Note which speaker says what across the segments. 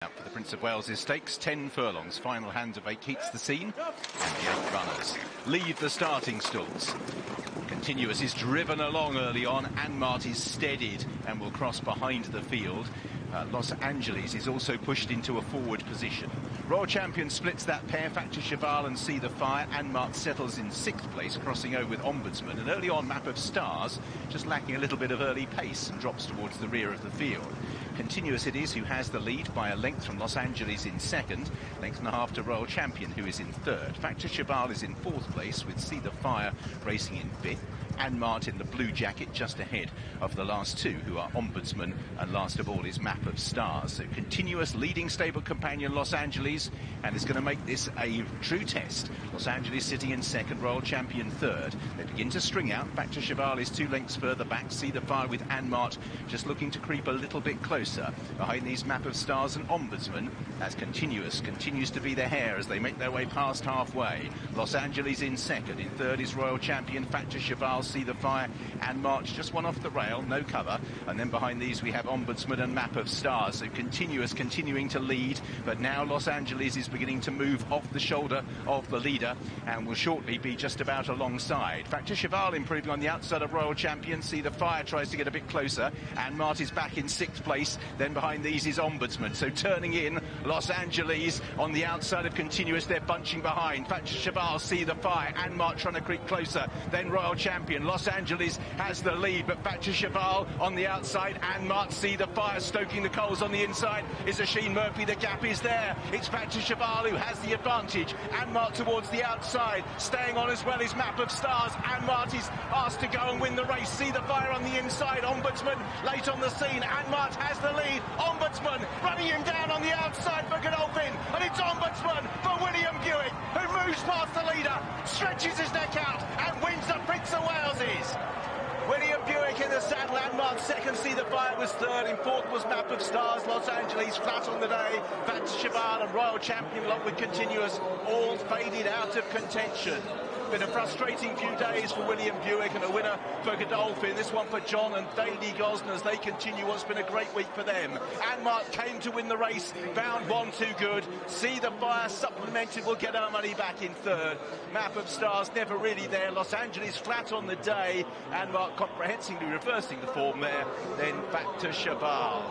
Speaker 1: Out for the Prince of Wales' stakes, 10 furlongs, final hand of 8 heats the scene, and the 8 runners leave the starting stalls. Continuous is driven along early on, Anmart is steadied and will cross behind the field. Los Angeles is also pushed into a forward position. Royal Champion splits that pair, Factor Cheval and See the Fire. Anmart settles in 6th place, crossing over with Ombudsman. And early on, Map of Stars, just lacking a little bit of early pace and drops towards the rear of the field. Continuous it is who has the lead by a length from Los Angeles in 2nd, length and a half to Royal Champion, who is in 3rd. Factor Cheval is in 4th place with See the Fire racing in 5th. Anmart in the blue jacket just ahead of the last two, who are Ombudsman, and last of all is Map of Stars. So Continuous leading stable companion Los Angeles, and is going to make this a true test. Los Angeles sitting in 2nd, Royal Champion 3rd. They begin to string out. Factor Cheval is 2 lengths further back. See the Fire with Anmart just looking to creep a little bit closer. Behind these Map of Stars and Ombudsman, as Continuous continues to be the hare as they make their way past halfway. Los Angeles in 2nd. In 3rd is Royal Champion, Factor Cheval, See the Fire, and March just one off the rail, no cover. And then behind these we have Ombudsman and Map of Stars. So Continuous continuing to lead, but now Los Angeles is beginning to move off the shoulder of the leader and will shortly be just about alongside. Factor Cheval improving on the outside of Royal Champion. See the Fire tries to get a bit closer, and Mart is back in 6th place. Then behind these is Ombudsman. So turning in, Los Angeles on the outside of Continuous, they're bunching behind. Factor Cheval, See the Fire, and Mart trying to creep closer. Then Royal Champion. Los Angeles has the lead, but Factor Cheval on the outside, and Mart, See the Fire stoking the coals on the inside. Is Sheen Murphy, the gap is there. It's Factor Cheval who has the advantage. Anmart towards the outside, staying on as well as Map of Stars. Anmart is asked to go and win the race. See the Fire on the inside. Ombudsman late on the scene. Anmart has the lead. Ombudsman running him down on the outside for Godolphin, and it's Ombudsman for William Buick, who moves past the leader, stretches his neck out, and wins the Prince of Wales. William Buick in the saddle. Anmart 2nd, See the Fire was 3rd. In 4th was Map of Stars. Los Angeles flat on the day. Factor Cheval and Royal Champion along with Continuous all faded out of contention. Been a frustrating few days for William Buick, and a winner for Godolphin. This one for John and Daly Gosden as they continue what's been a great week for them. Anmart came to win the race, found one too good. See the Fire supplemented, will get our money back in 3rd. Map of Stars never really there. Los Angeles flat on the day. Anmart comprehensively reversing the form there. Then Factor Cheval.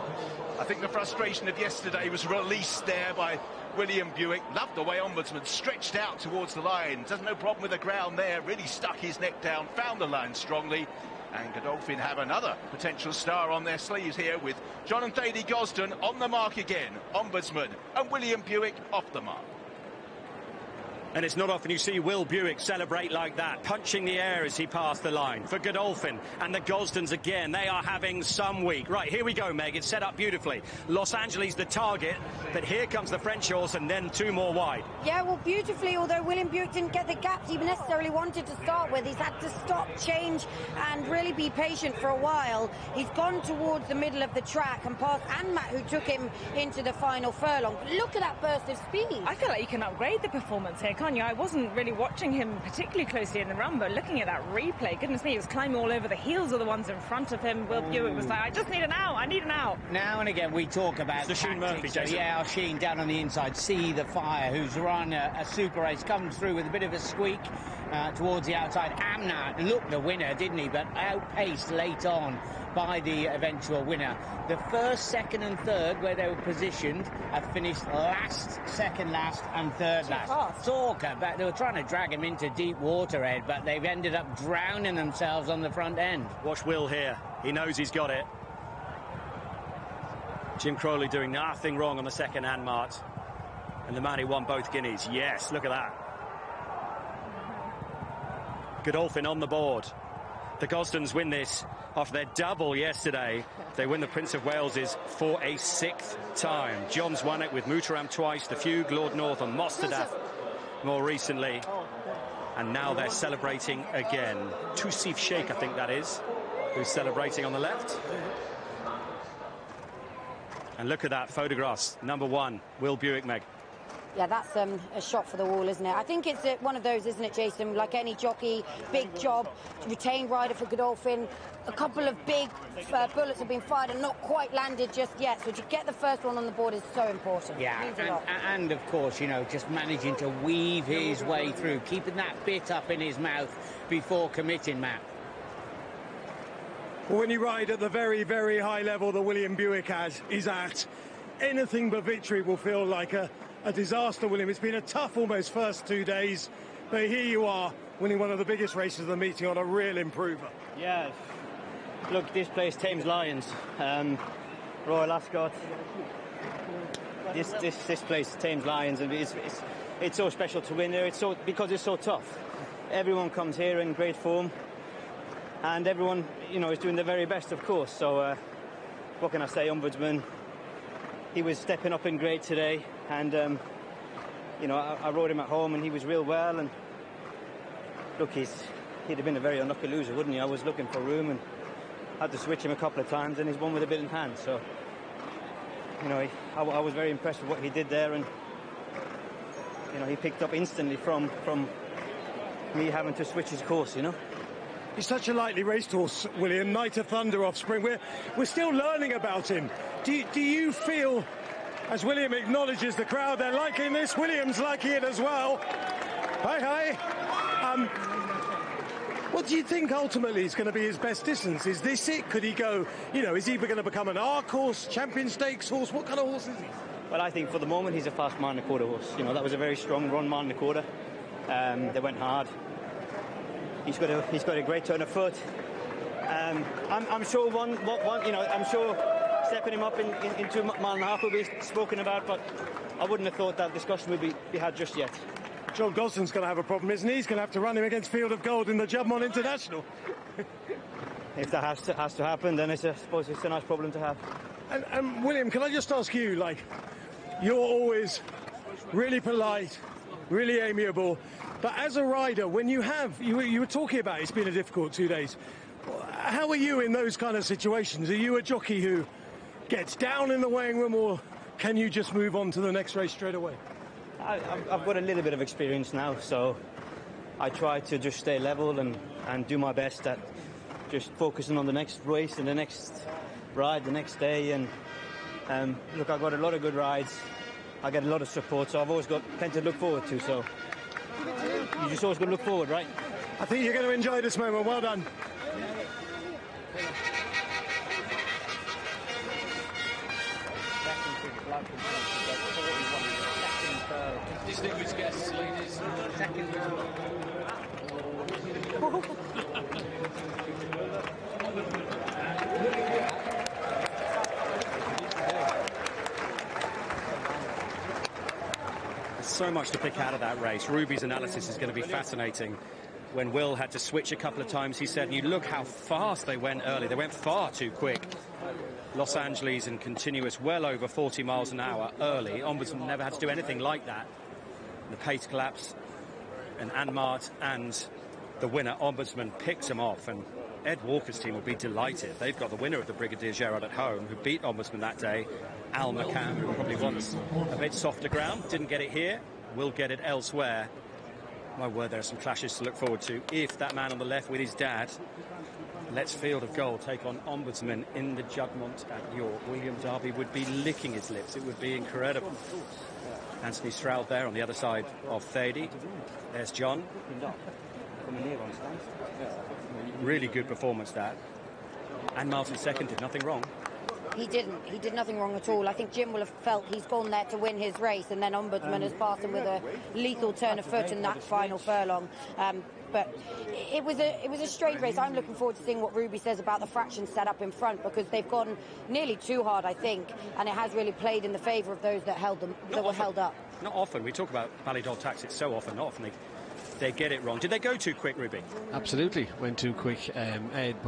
Speaker 1: I think the frustration of yesterday was released there by William Buick. Loved the way Ombudsman stretched out towards the line. Doesn't no problem with the ground there. Really stuck his neck down, found the line strongly. And Godolphin have another potential star on their sleeves here with John and Daly Gosden on the mark again. Ombudsman and William Buick off the mark.
Speaker 2: And it's not often you see Will Buick celebrate like that, punching the air as he passed the line. For Godolphin and the Gosdens again, they are having some week. Right, here we go, Meg. It's set up beautifully. Los Angeles the target, but here comes the French horse and then 2 more wide.
Speaker 3: Yeah, well, beautifully, although William Buick didn't get the gaps he necessarily wanted to start with. He's had to stop, change, and really be patient for a while. He's gone towards the middle of the track and past Anmart, who took him into the final furlong. Look at that burst of speed.
Speaker 4: I feel like you can upgrade the performance here, can't you? I wasn't really watching him particularly closely in the run, but looking at that replay, goodness me, he was climbing all over the heels of the ones in front of him. Will Buick was like, I just need an out, I need an out.
Speaker 5: Now and again we talk about
Speaker 2: the Sheen Murphy, Jason.
Speaker 5: Yeah, Sheen down on the inside. See the Fire, who's run a super race, comes through with a bit of a squeak towards the outside. Anmart looked the winner, didn't he? But outpaced late on by the eventual winner. The 1st, 2nd and 3rd, where they were positioned, have finished last, 2nd last and 3rd last. Talk about, they were trying to drag him into deep water, Ed, but they've ended up drowning themselves on the front end.
Speaker 2: Watch Will here. He knows he's got it. Jim Crowley doing nothing wrong on the 2nd Anmart. And the man who won both guineas. Yes, look at that. Godolphin on the board. The Gosdens win this after their double yesterday. They win the Prince of Wales's for a 6th time. John's won it with Mutaram twice, the Fugue, Lord North and Mostahdaf more recently. And now they're celebrating again. Tousif Sheikh, I think that is, who's celebrating on the left. And look at that, photographs. Number 1, Will Buick, Meg.
Speaker 3: Yeah, that's a shot for the wall, isn't it? I think it's one of those, isn't it, Jason? Like any jockey, big job, retained rider for Godolphin. A couple of big bullets have been fired and not quite landed just yet. So to get the first one on the board is so important.
Speaker 5: Yeah,
Speaker 3: it means a lot.
Speaker 5: and of course, you know, just managing to weave his way through, keeping that bit up in his mouth before committing, Matt.
Speaker 6: Well, when you ride at the very, very high level that William Buick is at, anything but victory will feel like a disaster, William. It's been a tough almost first 2 days, but here you are, winning one of the biggest races of the meeting on a real improver.
Speaker 7: Yeah, look, this place, Thames Lions, Royal Ascot, this place, Thames Lions, and it's so special to win there. Because it's so tough. Everyone comes here in great form, and everyone, you know, is doing their very best, of course. So, what can I say, Ombudsman? He was stepping up in grade today, and you know, I rode him at home, and he was real well. And look, he'd have been a very unlucky loser, wouldn't he? I was looking for room and had to switch him a couple of times, and he's won with a bit in hand. So, you know, I was very impressed with what he did there, and you know, he picked up instantly from me having to switch his course. You know.
Speaker 6: He's such a lightly raced horse, William. Night of Thunder offspring. We're still learning about him. Do you feel, as William acknowledges the crowd, they're liking this? William's liking it as well. Hi. What do you think ultimately is going to be his best distance? Is this it? Could he go, you know, is he going to become an arc horse, champion stakes horse? What kind of horse is he?
Speaker 7: Well, I think for the moment he's a fast mile and a quarter horse. You know, that was a very strong run mile and a quarter. They went hard. He's got a great turn of foot. I'm sure I'm sure stepping him up into mile and a half will be spoken about, but I wouldn't have thought that discussion would be had just yet.
Speaker 6: John Gosden's going to have a problem, isn't he? He's going to have to run him against Field of Gold in the Jubbmontt International.
Speaker 7: If that has to happen, then I suppose it's a nice problem to have.
Speaker 6: And William, can I just ask you, like, you're always really polite, really amiable, but as a rider, when you were talking about it's been a difficult 2 days, how are you in those kind of situations? Are you a jockey who gets down in the weighing room, or can you just move on to the next race straight away?
Speaker 7: I've got a little bit of experience now, so I try to just stay level and do my best at just focusing on the next race and the next ride the next day. And look, I've got a lot of good rides. I get a lot of support, so I've always got plenty to look forward to. So you just always got to look forward, right?
Speaker 6: I think you're going to enjoy this moment. Well done.
Speaker 8: Distinguished guests, ladies.
Speaker 2: There's so much to pick out of that race. Ruby's analysis is going to be fascinating. When Will had to switch a couple of times, he said, you look how fast they went early. They went far too quick. Los Angeles and continuous, well over 40 miles an hour early. Ombudsman never had to do anything like that. The pace collapse, and Anmart and the winner, Ombudsman, picks him off. And Ed Walker's team will be delighted. They've got the winner of the Brigadier Gerard at home, who beat Ombudsman that day, Al McCann, who probably wants a bit softer ground. Didn't get it here, will get it elsewhere. My word, there are some clashes to look forward to. If that man on the left with his dad lets Field of Gold take on Ombudsman in the Jubbmontt at York, William Derby would be licking his lips. It would be incredible. Anthony Stroud there on the other side of Thady. There's John. Really good performance, that. And Martin second did nothing wrong.
Speaker 3: He didn't. He did nothing wrong at all. I think Jim will have felt he's gone there to win his race, and then Ombudsman has passed him with a lethal turn of foot in that final furlong. But it was a straight race. I'm looking forward to seeing what Ruby says about the fraction set up in front, because they've gone nearly too hard, I think, and it has really played in the favour of those that were held up.
Speaker 2: Not often. We talk about Ballydog tactics so often. Not often they get it wrong. Did they go too quick, Ruby?
Speaker 9: Absolutely, went too quick, Ed. But